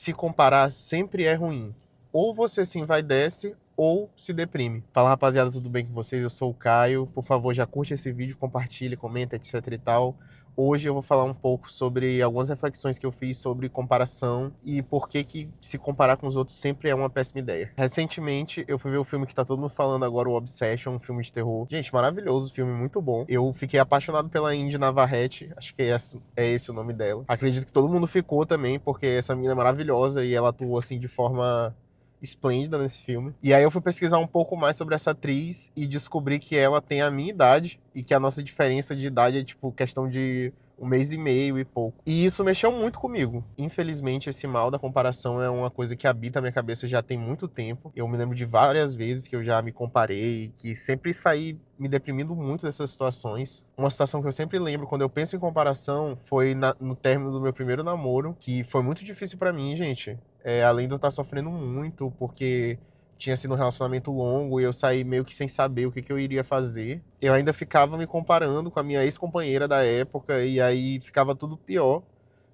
se comparar sempre é ruim. Ou você se envaidece ou se deprime. Fala, rapaziada, tudo bem com vocês? Eu sou o Caio. Por favor, já curte esse vídeo, compartilhe, comenta, etc e tal. Hoje eu vou falar um pouco sobre algumas reflexões que eu fiz sobre comparação e por que se comparar com os outros sempre é uma péssima ideia. Recentemente, eu fui ver o filme que tá todo mundo falando agora, o Obsession, um filme de terror. Gente, maravilhoso, filme muito bom. Eu fiquei apaixonado pela Indy Navarrete, acho que é esse o nome dela. Acredito que todo mundo ficou também, porque essa menina é maravilhosa e ela atuou assim de forma esplêndida nesse filme. E aí eu fui pesquisar um pouco mais sobre essa atriz e descobri que ela tem a minha idade e que a nossa diferença de idade é tipo questão de 1 mês e meio e pouco. E isso mexeu muito comigo. Infelizmente, esse mal da comparação é uma coisa que habita a minha cabeça já tem muito tempo. Eu me lembro de várias vezes que eu já me comparei, que sempre saí me deprimindo muito dessas situações. Uma situação que eu sempre lembro quando eu penso em comparação foi no término do meu primeiro namoro, que foi muito difícil pra mim, gente. Além de eu estar sofrendo muito, porque tinha sido um relacionamento longo e eu saí meio que sem saber o que eu iria fazer. Eu ainda ficava me comparando com a minha ex-companheira da época e aí ficava tudo pior,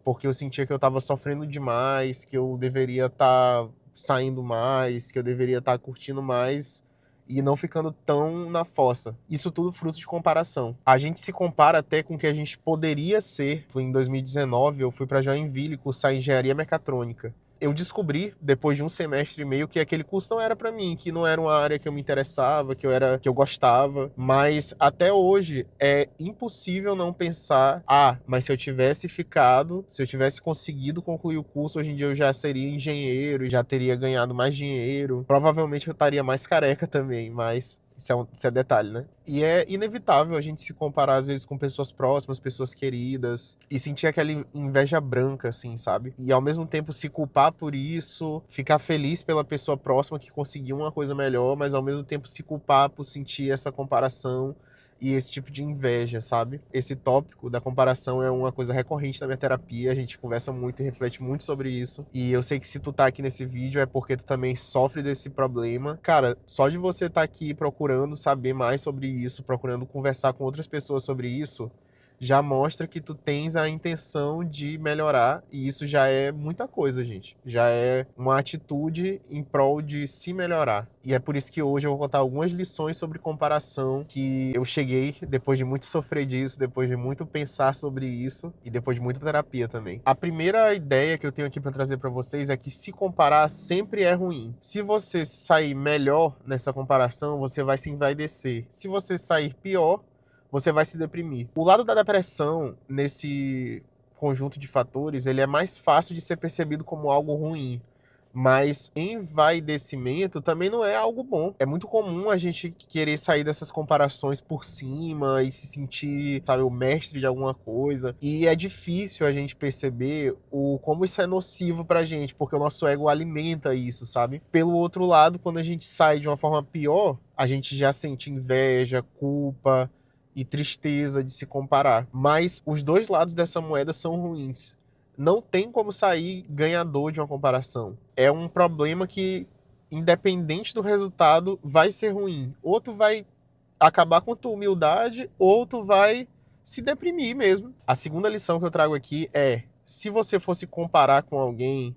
porque eu sentia que eu estava sofrendo demais, que eu deveria estar saindo mais, que eu deveria estar curtindo mais e não ficando tão na fossa. Isso tudo fruto de comparação. A gente se compara até com o que a gente poderia ser. Em 2019, eu fui para Joinville cursar engenharia mecatrônica. Eu descobri, depois de um semestre e meio, que aquele curso não era pra mim, que não era uma área que eu me interessava, que eu gostava. Mas até hoje é impossível não pensar, mas se eu tivesse ficado, se eu tivesse conseguido concluir o curso, hoje em dia eu já seria engenheiro, já teria ganhado mais dinheiro. Provavelmente eu estaria mais careca também, mas isso é detalhe, né? E é inevitável a gente se comparar, às vezes, com pessoas próximas, pessoas queridas, e sentir aquela inveja branca, assim, sabe? E ao mesmo tempo se culpar por isso, ficar feliz pela pessoa próxima que conseguiu uma coisa melhor, mas ao mesmo tempo se culpar por sentir essa comparação e esse tipo de inveja, sabe? Esse tópico da comparação é uma coisa recorrente na minha terapia, a gente conversa muito e reflete muito sobre isso. E eu sei que se tu tá aqui nesse vídeo é porque tu também sofre desse problema. Cara, só de você estar aqui procurando saber mais sobre isso, procurando conversar com outras pessoas sobre isso, já mostra que tu tens a intenção de melhorar, e isso já é muita coisa, gente. Já é uma atitude em prol de se melhorar. E é por isso que hoje eu vou contar algumas lições sobre comparação que eu cheguei depois de muito sofrer disso, depois de muito pensar sobre isso e depois de muita terapia também. A primeira ideia que eu tenho aqui para trazer para vocês é que se comparar sempre é ruim. Se você sair melhor nessa comparação, você vai se envaidecer. Se você sair pior, você vai se deprimir. O lado da depressão, nesse conjunto de fatores, ele é mais fácil de ser percebido como algo ruim. Mas envaidecimento também não é algo bom. É muito comum a gente querer sair dessas comparações por cima e se sentir, sabe, o mestre de alguma coisa. E é difícil a gente perceber como isso é nocivo pra gente, porque o nosso ego alimenta isso, sabe? Pelo outro lado, quando a gente sai de uma forma pior, a gente já sente inveja, culpa e tristeza de se comparar. Mas os dois lados dessa moeda são ruins. Não tem como sair ganhador de uma comparação. É um problema que, independente do resultado, vai ser ruim. Ou tu vai acabar com a tua humildade, ou tu vai se deprimir mesmo. A segunda lição que eu trago aqui é: se você fosse comparar com alguém,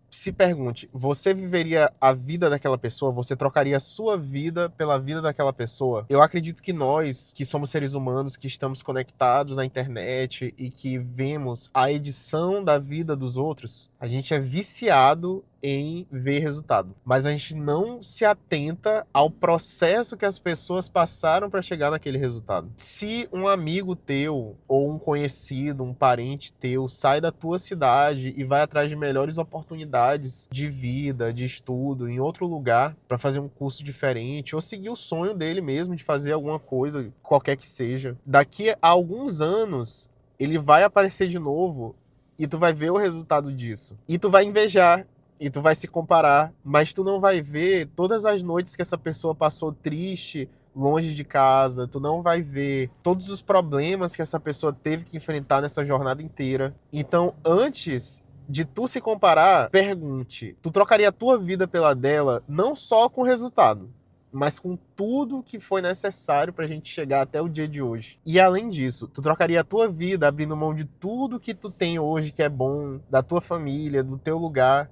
se pergunte, você viveria a vida daquela pessoa? Você trocaria a sua vida pela vida daquela pessoa? Eu acredito que nós, que somos seres humanos, que estamos conectados na internet e que vemos a edição da vida dos outros, a gente é viciado em ver resultado. Mas a gente não se atenta ao processo que as pessoas passaram para chegar naquele resultado. Se um amigo teu, ou um conhecido, um parente teu, sai da tua cidade e vai atrás de melhores oportunidades de vida, de estudo, em outro lugar, para fazer um curso diferente, ou seguir o sonho dele mesmo de fazer alguma coisa, qualquer que seja, daqui a alguns anos, ele vai aparecer de novo e tu vai ver o resultado disso. E tu vai invejar, e tu vai se comparar, mas tu não vai ver todas as noites que essa pessoa passou triste, longe de casa, tu não vai ver todos os problemas que essa pessoa teve que enfrentar nessa jornada inteira. Então, antes de tu se comparar, pergunte, tu trocaria a tua vida pela dela, não só com o resultado, mas com tudo que foi necessário pra gente chegar até o dia de hoje. E além disso, tu trocaria a tua vida abrindo mão de tudo que tu tem hoje que é bom, da tua família, do teu lugar,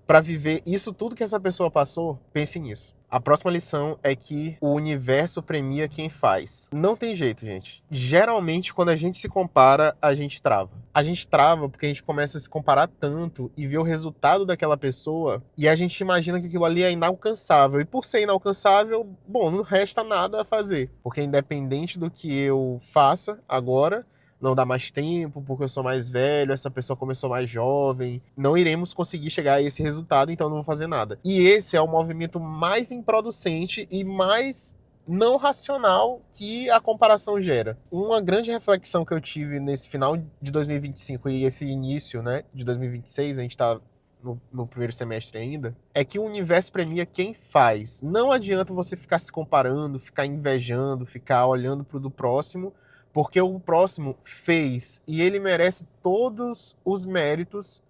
pra viver isso tudo que essa pessoa passou? Pense nisso. A próxima lição é que o universo premia quem faz. Não tem jeito, gente. Geralmente, quando a gente se compara, a gente trava. A gente trava porque a gente começa a se comparar tanto e ver o resultado daquela pessoa e a gente imagina que aquilo ali é inalcançável. E por ser inalcançável, bom, não resta nada a fazer. Porque independente do que eu faça agora, não dá mais tempo, porque eu sou mais velho, essa pessoa começou mais jovem, não iremos conseguir chegar a esse resultado, então não vou fazer nada. E esse é o movimento mais improducente e mais não racional que a comparação gera. Uma grande reflexão que eu tive nesse final de 2025 e esse início, né, de 2026, a gente tá no primeiro semestre ainda, é que o universo premia quem faz. Não adianta você ficar se comparando, ficar invejando, ficar olhando pro do próximo, porque o próximo fez e ele merece todos os méritos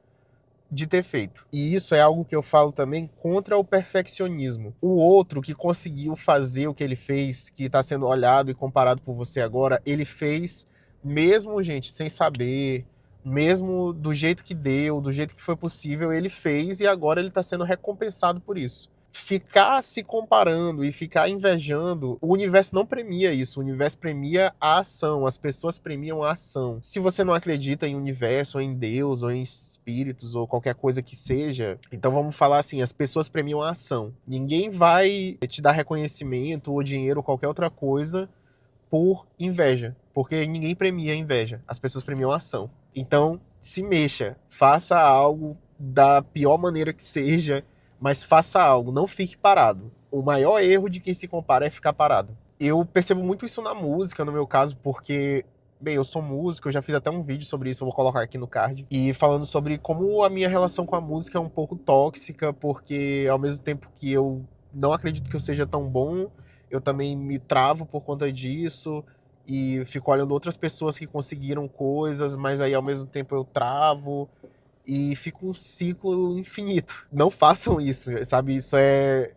de ter feito. E isso é algo que eu falo também contra o perfeccionismo. O outro que conseguiu fazer o que ele fez, que está sendo olhado e comparado por você agora, ele fez mesmo, gente, sem saber, mesmo do jeito que deu, do jeito que foi possível, ele fez e agora ele está sendo recompensado por isso. Ficar se comparando e ficar invejando, o universo não premia isso, o universo premia a ação, as pessoas premiam a ação. Se você não acredita em universo, ou em Deus, ou em espíritos, ou qualquer coisa que seja, então vamos falar assim, as pessoas premiam a ação. Ninguém vai te dar reconhecimento, ou dinheiro, ou qualquer outra coisa por inveja, porque ninguém premia a inveja, as pessoas premiam a ação. Então, se mexa, faça algo da pior maneira que seja, mas faça algo, não fique parado. O maior erro de quem se compara é ficar parado. Eu percebo muito isso na música, no meu caso, porque, bem, eu sou músico, eu já fiz até um vídeo sobre isso, eu vou colocar aqui no card, e falando sobre como a minha relação com a música é um pouco tóxica, porque ao mesmo tempo que eu não acredito que eu seja tão bom, eu também me travo por conta disso, e fico olhando outras pessoas que conseguiram coisas, mas aí ao mesmo tempo eu travo, e fica um ciclo infinito. Não façam isso, sabe? Isso é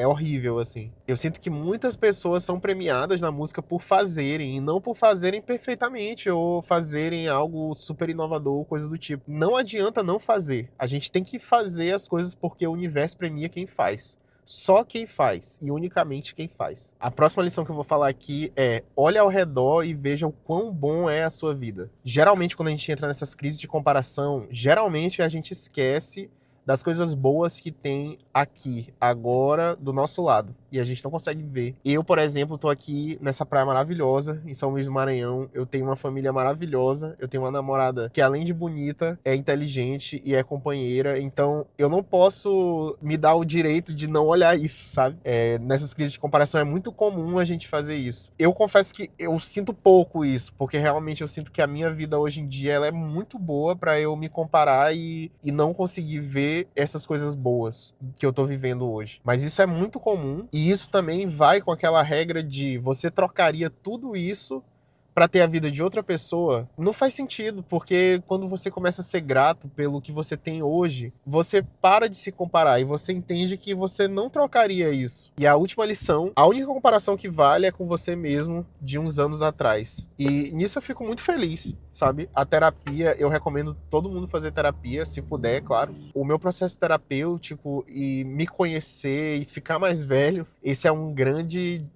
horrível, assim. Eu sinto que muitas pessoas são premiadas na música por fazerem, e não por fazerem perfeitamente, ou fazerem algo super inovador, coisa do tipo. Não adianta não fazer. A gente tem que fazer as coisas porque o universo premia quem faz. Só quem faz, e unicamente quem faz. A próxima lição que eu vou falar aqui é: olhe ao redor e veja o quão bom é a sua vida. Geralmente, quando a gente entra nessas crises de comparação, geralmente a gente esquece das coisas boas que tem aqui, agora, do nosso lado. E a gente não consegue ver. Eu, por exemplo, tô aqui nessa praia maravilhosa, em São Luís do Maranhão. Eu tenho uma família maravilhosa. Eu tenho uma namorada que, além de bonita, é inteligente e é companheira. Então, eu não posso me dar o direito de não olhar isso, sabe? Nessas crises de comparação é muito comum a gente fazer isso. Eu confesso que eu sinto pouco isso, porque realmente eu sinto que a minha vida hoje em dia ela é muito boa pra eu me comparar e não conseguir ver essas coisas boas que eu tô vivendo hoje. Mas isso é muito comum. E isso também vai com aquela regra de você trocaria tudo isso para ter a vida de outra pessoa. Não faz sentido, porque quando você começa a ser grato pelo que você tem hoje, você para de se comparar e você entende que você não trocaria isso. E a última lição, a única comparação que vale é com você mesmo de uns anos atrás. E nisso eu fico muito feliz, sabe? A terapia, eu recomendo todo mundo fazer terapia, se puder, é claro. O meu processo terapêutico e me conhecer e ficar mais velho, esse é um grande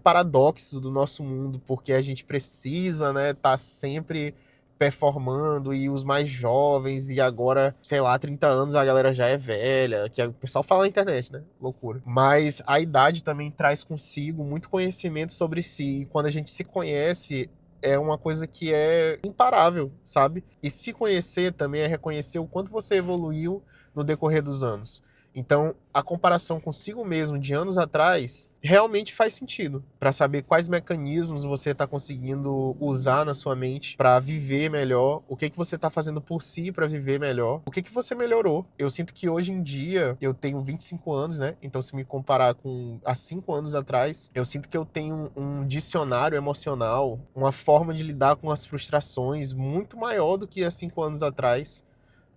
paradoxo do nosso mundo, porque a gente precisa, né, tá sempre performando e os mais jovens e agora, sei lá, 30 anos a galera já é velha, que o pessoal fala na internet, né? Loucura. Mas a idade também traz consigo muito conhecimento sobre si e quando a gente se conhece é uma coisa que é imparável, sabe? E se conhecer também é reconhecer o quanto você evoluiu no decorrer dos anos. Então, a comparação consigo mesmo de anos atrás realmente faz sentido para saber quais mecanismos você está conseguindo usar na sua mente para viver melhor, o que você está fazendo por si para viver melhor, o que você melhorou. Eu sinto que hoje em dia eu tenho 25 anos, né? Então, se me comparar com há 5 anos atrás, eu sinto que eu tenho um dicionário emocional, uma forma de lidar com as frustrações muito maior do que há 5 anos atrás.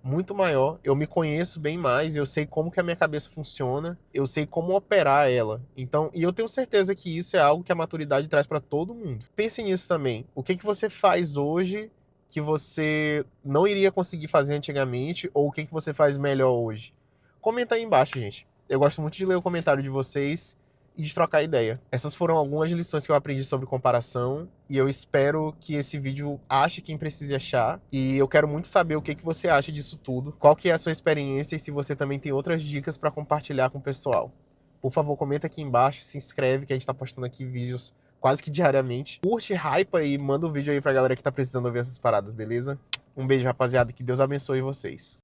muito maior, eu me conheço bem mais, eu sei como que a minha cabeça funciona, eu sei como operar ela. Então, e eu tenho certeza que isso é algo que a maturidade traz para todo mundo. Pense nisso também. O que que você faz hoje que você não iria conseguir fazer antigamente, ou o que que você faz melhor hoje? Comenta aí embaixo, gente. Eu gosto muito de ler o comentário de vocês e de trocar ideia. Essas foram algumas lições que eu aprendi sobre comparação e eu espero que esse vídeo ache quem precise achar. E eu quero muito saber o que que você acha disso tudo, qual que é a sua experiência e se você também tem outras dicas para compartilhar com o pessoal. Por favor, comenta aqui embaixo, se inscreve que a gente tá postando aqui vídeos quase que diariamente. Curte, hypa e manda o vídeo aí pra galera que tá precisando ouvir essas paradas, beleza? Um beijo, rapaziada, que Deus abençoe vocês.